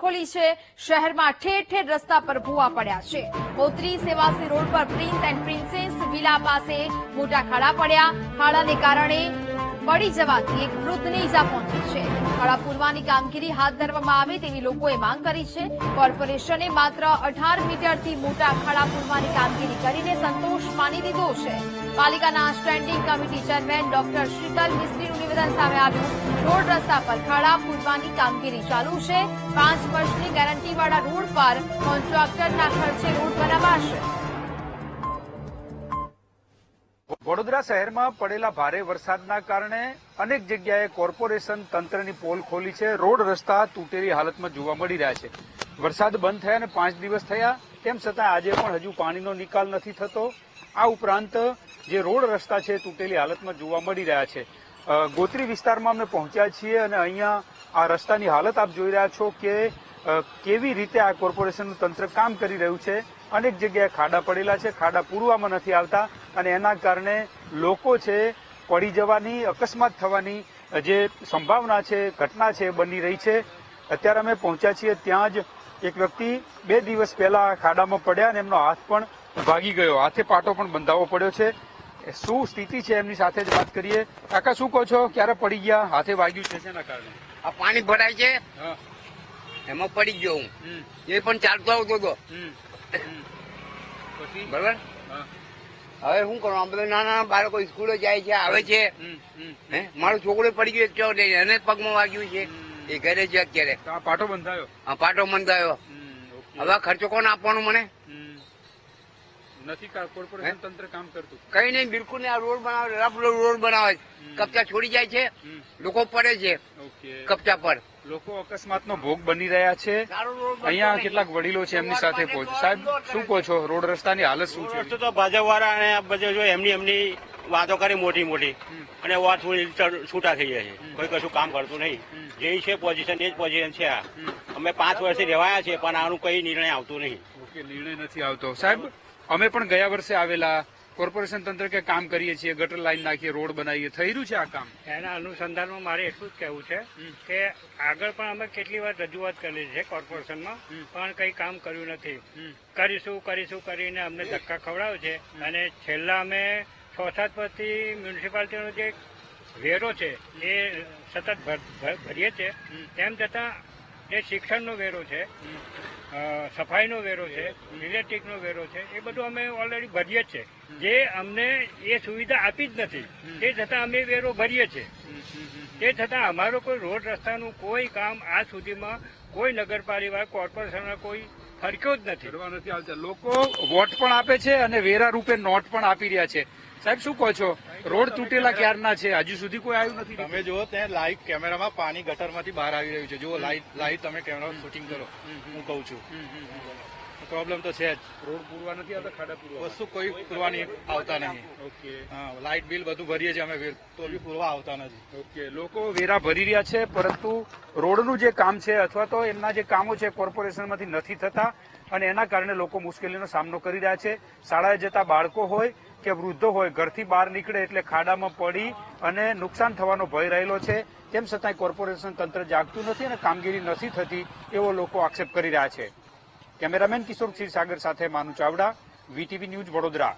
ખોલી છે। શહેરમાં ઠેર ઠેર રસ્તા પર ભૂવા પડ્યા છે। ગોત્રી સેવાસી રોડ પર પ્રિન્સ એન્ડ પ્રિન્સેસ વિલા પાસે મોટા ખાડા પડ્યા। ખાડાને કારણે પડી જવાથી એક વૃદ્ધને ઈજા પહોંચી છે। ખાડા પૂરવાની કામગીરી હાથ ધરવામાં આવે તેવી લોકોએ માંગ કરી છે। કોર્પોરેશને માત્ર 18 મીટરથી મોટા ખાડા પૂરવાની કામગીરી કરીને સંતોષ માની લીધો છે। પાલિકાના standing committee chairman doctor Sheetal મિસ્ત્રીનું નિવેદન સામે આવ્યું। રોડ રસ્તા પર ખાડા પૂરવાની કામગીરી ચાલુ છે। 5 વર્ષની ગેરંટીવાળા રોડ પર કોન્ટ્રાક્ટરના ખર્ચે રોડ બનાવાશે। વડોદરા શહેરમાં પડેલા ભારે વરસાદના કારણે અનેક જગ્યાએ કોર્પોરેશન તંત્રની પોલ ખોલી છે। રોડ રસ્તા તૂટેલી હાલતમાં જોવા મળી રહ્યા છે। વરસાદ બંધ થયા અને 5 દિવસ થયા તેમ છતાં આજે પણ હજુ પાણીનો નિકાલ નથી થતો। આ ઉપરાંત જે રોડ રસ્તા છે તૂટેલી હાલતમાં જોવા મળી રહ્યા છે। ગોત્રી વિસ્તારમાં અમે પહોંચ્યા છીએ અને અહીંયા આ રસ્તાની હાલત આપ જોઈ રહ્યા છો કે કેવી રીતે આ કોર્પોરેશનનું તંત્ર કામ કરી રહ્યું છે। અનેક જગ્યાએ ખાડા પડેલા છે, ખાડા પૂરવામાં નથી આવતા અને એના કારણે લોકો છે પડી જવાની, અકસ્માત થવાની જે સંભાવના છે, ઘટના છે બની રહી છે। અત્યારે અમે પહોંચ્યા છીએ ત્યાં જ એક વ્યક્તિ 2 દિવસ પહેલા ખાડામાં પડ્યા અને એમનો હાથ પણ ભાગી ગયો, હાથે પાટો પણ બંધાવવો પડ્યો છે। શું સ્થિતિ છે એમની સાથે જ વાત કરીએ। કાકા શું કહો છો, ક્યારે પડી ગયા, હાથે વાગ્યું છે, શેના કારણે? આ પાણી ભરાય છે એમાં પડી ગયો હું, એ પણ ચાલતો આવતો હતો બરાબર। હવે શું કરું, બધા નાના બાળકો સ્કૂલે જાય છે, આવે છે। મારો છોકરો પડી ગયો ચો એને પગમાં વાગ્યું છે, એ ઘરે છે અત્યારે। પાટો બંધાયો? હા, પાટો બંધાયો। હવે ખર્ચો કોણ આપવાનો મને? નથી કોર્પોરેશન તંત્ર કામ કરતું? કઈ નહીં, બિલકુલ નહીં। આ રોડ બનાવે, રફ રોડ બનાવે, કપચા છોડી જાય છે, લોકો પડે છે કપચા પર, લોકો અકસ્માતનો ભોગ બની રહ્યા છે। અહીંયા કેટલાક વડીલો છે એમની સાથે પહોંચ। સાહેબ શું કહો છો, રોડ રસ્તાની હાલત શું છે? તો ભાજપ વાળા અને બધા જો એમની વાતો કરી મોટી મોટી અને વાત છૂટા થઈ જાય છે, કોઈ કશું કામ કરતું નહીં। જે છે પોઝિશન એ જ પોઝિશન છે। અમે 5 વર્ષથી રહેવાયા છે પણ આનું કઈ નિર્ણય આવતો નહીં। ઓકે, નિર્ણય નથી આવતો। સાહેબ અમે પણ ગયા વર્ષે આવેલા, કોર્પોરેશન તંત્ર કે કામ કરીએ છીએ, ગટર લાઈન નાખીએ, રોડ બનાવીએ, થઈ રહ્યું છે આ કામ? એના અનુસંધાનમાં મારે એટલું જ કહેવું છે કે આગળ પણ અમે કેટલી વાર રજૂઆત કરેલી છે કોર્પોરેશનમાં, પણ કંઈ કામ કર્યું નથી। કરીશું કરીને અમને ધક્કા ખવડાવે છે અને છેલ્લા અમે 6-7 વર્ષથી મ્યુનિસિપાલિટીનો જે વેરો છે એ સતત ભરીએ છીએ। તેમ છતાં જે શિક્ષણનો વેરો છે, સફાઈનો વેરો છે, ઇલેક્ટ્રિકનો વેરો છે, એ બધું અમે ઓલરેડી ભરીએ છીએ। જે અમને એ સુવિધા આપી જ નથી તે છતાં અમે વેરો ભરીએ છીએ। તે છતાં અમારો કોઈ રોડ રસ્તાનું કોઈ કામ આજ સુધીમાં કોઈ નગરપાલિકા કોર્પોરેશનના કોઈ ફરક્યો જ નથી। નથી આવતા। લોકો વોટ પણ આપે છે અને વેરા રૂપે નોટ પણ આપી રહ્યા છે। સાહેબ શું કહો છો, રોડ તૂટેલા ક્યારના છે, હજુ સુધી કોઈ આવ્યું નથી? તમે જુઓ ત્યાં લાઈવ કેમેરામાં પાણી ગટરમાંથી બહાર આવી રહ્યું છે। જુઓ લાઈવ તમે કેમેરામાં શૂટિંગ કરો, હું કહું છું પ્રોબ્લેમ તો છે જ। રોડ પૂરવા નથી આવતા, ખાડા પૂરવા? વસ્તુ કોઈ પૂરવાની આવતા નહીં। ઓકે, હા, લાઇટ બિલ બધું ભરીએ છીએ અમે, તો બી પૂરવા આવતા નથી। ઓકે, લોકો વેરા ભરી રહ્યા છે પરંતુ રોડનું જે કામ છે અથવા તો એમના જે કામો છે કોર્પોરેશનમાંથી નથી થતા અને એના કારણે લોકો મુશ્કેલીનો સામનો કરી રહ્યા છે। શાળાએ જતા બાળકો હોય કે વૃદ્ધો હોય, ઘરથી બહાર નીકળે એટલે ખાડામાં પડી અને નુકસાન થવાનો ભય રહેલો છે। તેમ છતાંય કોર્પોરેશન તંત્ર જાગતું નથી અને કામગીરી નથી થતી એવો લોકો આક્ષેપ કરી રહ્યા છે। કેમેરામેન કિશોર ક્ષીરસાગર સાથે માનુ ચાવડા, વીટીવી ન્યૂઝ, વડોદરા।